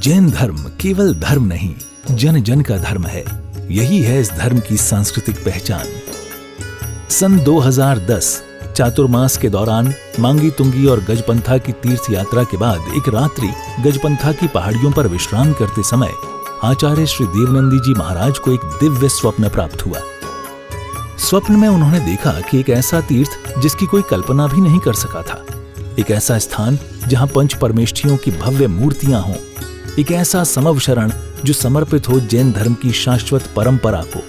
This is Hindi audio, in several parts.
जैन धर्म केवल धर्म नहीं, जन जन का धर्म है। यही है इस धर्म की सांस्कृतिक पहचान। सन 2010 चातुर्मास के दौरान मांगी तुंगी और गजपंथा की तीर्थ यात्रा के बाद एक रात्रि गजपंथा की पहाड़ियों पर विश्राम करते समय आचार्य श्री देवनंदी जी महाराज को एक दिव्य स्वप्न प्राप्त हुआ। स्वप्न में उन्होंने देखा कि एक ऐसा तीर्थ जिसकी कोई कल्पना भी नहीं कर सका था, एक ऐसा स्थान जहां पंच परमेष्ठियों की भव्य मूर्तियां हों, एक ऐसा समव शरण जो समर्पित हो जैन धर्म की शाश्वत परंपरा को।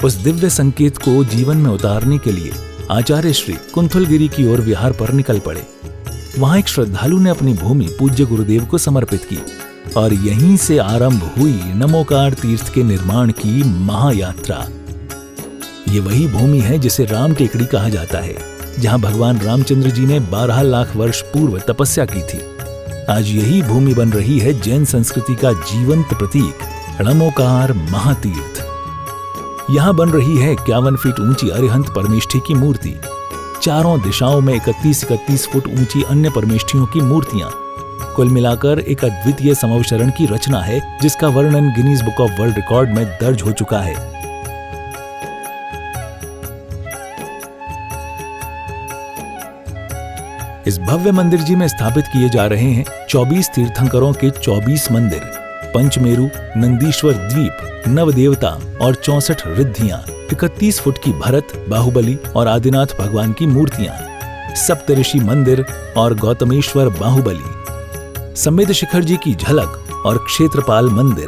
उस दिव्य संकेत को जीवन में उतारने के लिए आचार्य श्री कुंथलगिरी की ओर विहार पर निकल पड़े। वहां एक श्रद्धालु ने अपनी भूमि पूज्य गुरुदेव को समर्पित की और यहीं से आरंभ हुई नमोकार तीर्थ के निर्माण की महायात्रा। ये वही भूमि है जिसे राम टेकड़ी कहा जाता है, जहां भगवान रामचंद्र जी ने 12 लाख वर्ष पूर्व तपस्या की थी। आज यही भूमि बन रही है जैन संस्कृति का जीवंत प्रतीक नमोकार महातीर्थ। यहां बन रही है 51 फीट ऊंची अरिहंत परमेष्ठी की मूर्ति, चारों दिशाओं में 31-31 फुट ऊंची अन्य परमेष्ठियों की मूर्तियां। कुल मिलाकर एक अद्वितीय समवशरण की रचना है जिसका वर्णन Guinness book of world record में दर्ज हो चुका है। इस भव्य मंदिर जी में स्थापित किए जा रहे हैं 24 तीर्थंकरों के 24 मंदिर, पंचमेरु, नंदीश्वर द्वीप, नवदेवता और 64 रिद्धियां, 31 फुट की भरत, बाहुबली और आदिनाथ भगवान की मूर्तियां, सप्तऋषि मंदिर और गौतमेश्वर बाहुबली, संबित शिखर जी की झलक और क्षेत्रपाल मंदिर।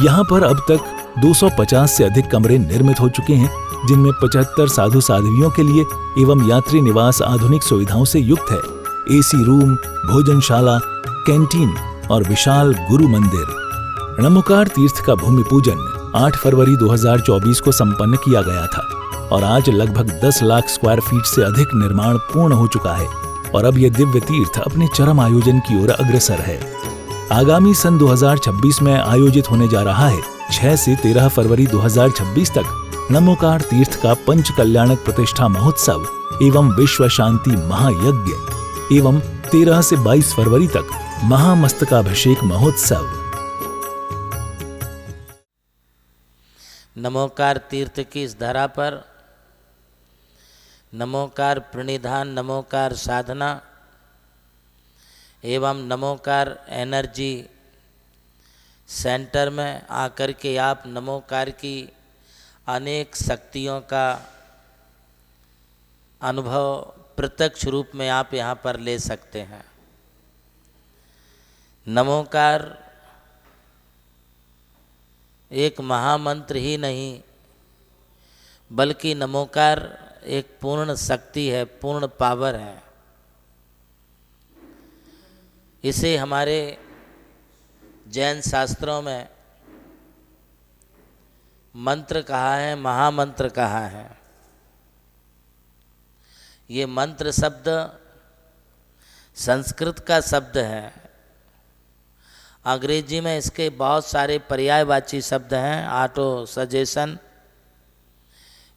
यहाँ पर अब तक 250 से अधिक कमरे निर्मित हो चुके हैं, जिनमें 75 साधु साध्वियों के लिए एवं यात्री निवास आधुनिक सुविधाओं से युक्त है। एसी रूम, भोजनशाला, कैंटीन और विशाल गुरु मंदिर। नमोकार तीर्थ का भूमि पूजन 8 फरवरी 2024 को संपन्न किया गया था और आज लगभग 10 लाख स्क्वायर फीट से अधिक निर्माण पूर्ण हो चुका है और अब यह दिव्य तीर्थ अपने चरम आयोजन की ओर अग्रसर है। आगामी सन 2026 में आयोजित होने जा रहा है 6 से 13 फरवरी 2026 तक नमोकार तीर्थ का पंच कल्याणक प्रतिष्ठा महोत्सव एवं विश्व शांति महायज्ञ एवं 13 से 22 फरवरी तक महामस्तकाभिषेक महोत्सव। नमोकार तीर्थ की इस धरा पर नमोकार प्रणिधान, नमोकार साधना एवं नमोकार एनर्जी सेंटर में आकर के आप नमोकार की अनेक शक्तियों का अनुभव प्रत्यक्ष रूप में आप यहाँ पर ले सकते हैं। नमोकार एक महामंत्र ही नहीं बल्कि नमोकार एक पूर्ण शक्ति है, पूर्ण पावर है। इसे हमारे जैन शास्त्रों में मंत्र कहा है, महामंत्र कहा है। ये मंत्र शब्द संस्कृत का शब्द है। अंग्रेजी में इसके बहुत सारे पर्यायवाची शब्द हैं। ऑटो सजेशन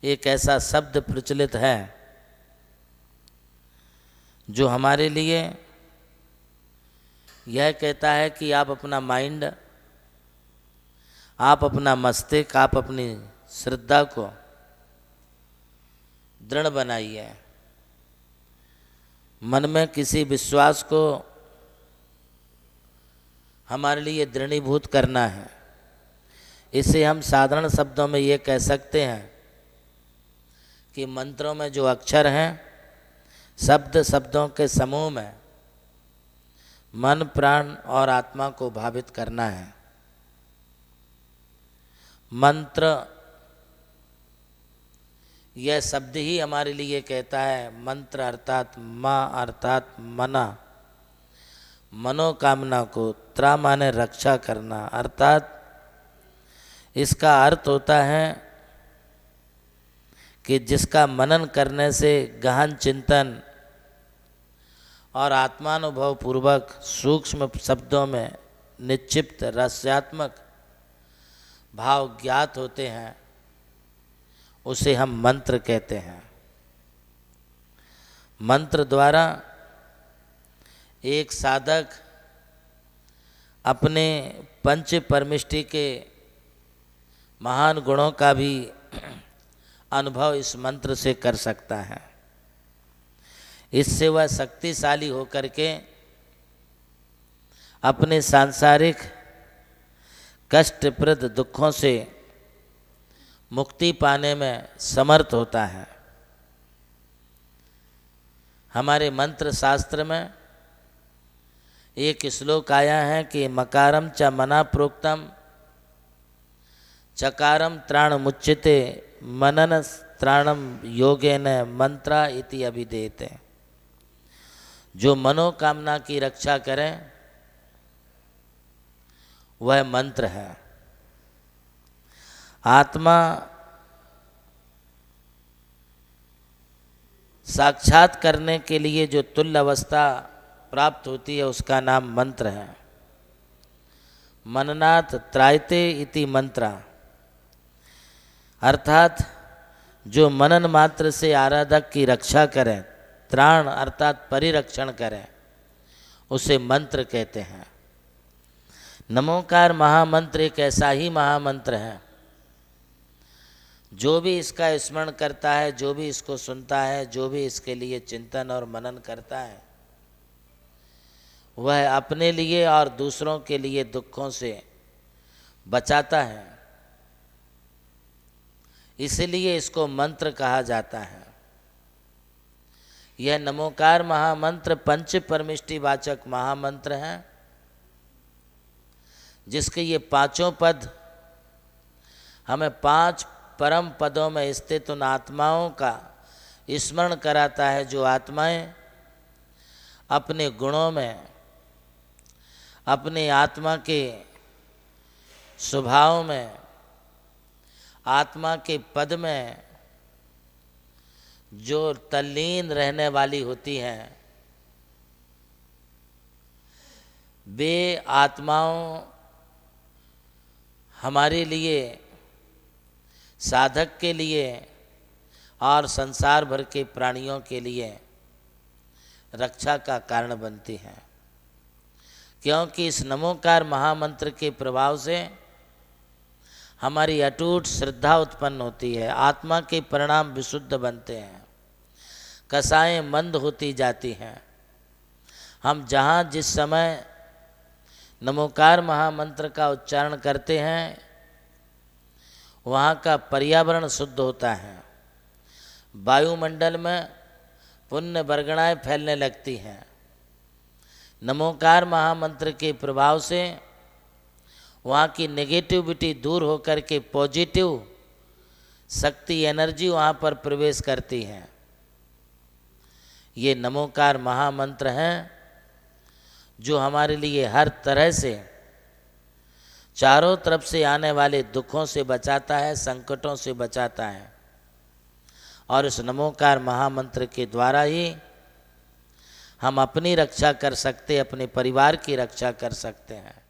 एक ऐसा शब्द प्रचलित है जो हमारे लिए यह कहता है कि आप अपना माइंड, आप अपना मस्तिष्क, आप अपनी श्रद्धा को दृढ़ बनाइए। मन में किसी विश्वास को हमारे लिए दृढ़ीभूत करना है। इसे हम साधारण शब्दों में ये कह सकते हैं कि मंत्रों में जो अक्षर हैं, शब्दों के समूह में मन, प्राण और आत्मा को भावित करना है। मंत्र यह शब्द ही हमारे लिए कहता है, मंत्र अर्थात माँ अर्थात मना, मनोकामना को, त्रा माने रक्षा करना, अर्थात इसका अर्थ होता है कि जिसका मनन करने से गहन चिंतन और आत्मानुभव पूर्वक सूक्ष्म शब्दों में निक्षिप्त रसात्मक भाव ज्ञात होते हैं, उसे हम मंत्र कहते हैं। मंत्र द्वारा एक साधक अपने पंच परमिष्टि के महान गुणों का भी अनुभव इस मंत्र से कर सकता है। इससे वह शक्तिशाली होकर के अपने सांसारिक कष्टप्रद दुखों से मुक्ति पाने में समर्थ होता है। हमारे मंत्र शास्त्र में एक श्लोक आया है कि मकारम च मना प्रोक्तम चकारम त्राण मुच्यते मनन त्राणम योगेन मंत्रा इति अभिधेयते। जो मनोकामना की रक्षा करें वह मंत्र है। आत्मा साक्षात करने के लिए जो तुल्य अवस्था प्राप्त होती है उसका नाम मंत्र है। मननात् त्रायते इति मंत्रा, अर्थात जो मनन मात्र से आराधक की रक्षा करें, त्राण अर्थात परिरक्षण करें, उसे मंत्र कहते हैं। नमोकार महामंत्र एक ऐसा ही महामंत्र है जो भी इसका स्मरण करता है, जो भी इसको सुनता है, जो भी इसके लिए चिंतन और मनन करता है, वह अपने लिए और दूसरों के लिए दुखों से बचाता है। इसलिए इसको मंत्र कहा जाता है। यह नमोकार महामंत्र पंच परमिष्टि वाचक महामंत्र है, जिसके ये पांचों पद हमें 5 परम पदों में स्थित उन आत्माओं का स्मरण कराता है जो आत्माएं अपने गुणों में, अपने आत्मा के स्वभाव में, आत्मा के पद में जो तल्लीन रहने वाली होती हैं, वे आत्माओं हमारे लिए, साधक के लिए और संसार भर के प्राणियों के लिए रक्षा का कारण बनती हैं। क्योंकि इस नमोकार महामंत्र के प्रभाव से हमारी अटूट श्रद्धा उत्पन्न होती है, आत्मा के परिणाम विशुद्ध बनते हैं, कसाएं मंद होती जाती हैं। हम जहाँ जिस समय नमोकार महामंत्र का उच्चारण करते हैं वहाँ का पर्यावरण शुद्ध होता है, वायुमंडल में पुण्य वर्गणाएँ फैलने लगती हैं। नमोकार महामंत्र के प्रभाव से वहाँ की नेगेटिविटी दूर होकर के पॉजिटिव शक्ति, एनर्जी वहाँ पर प्रवेश करती है। ये नमोकार महामंत्र हैं जो हमारे लिए हर तरह से चारों तरफ से आने वाले दुखों से बचाता है, संकटों से बचाता है। और इस नमोकार महामंत्र के द्वारा ही हम अपनी रक्षा कर सकते, अपने परिवार की रक्षा कर सकते हैं।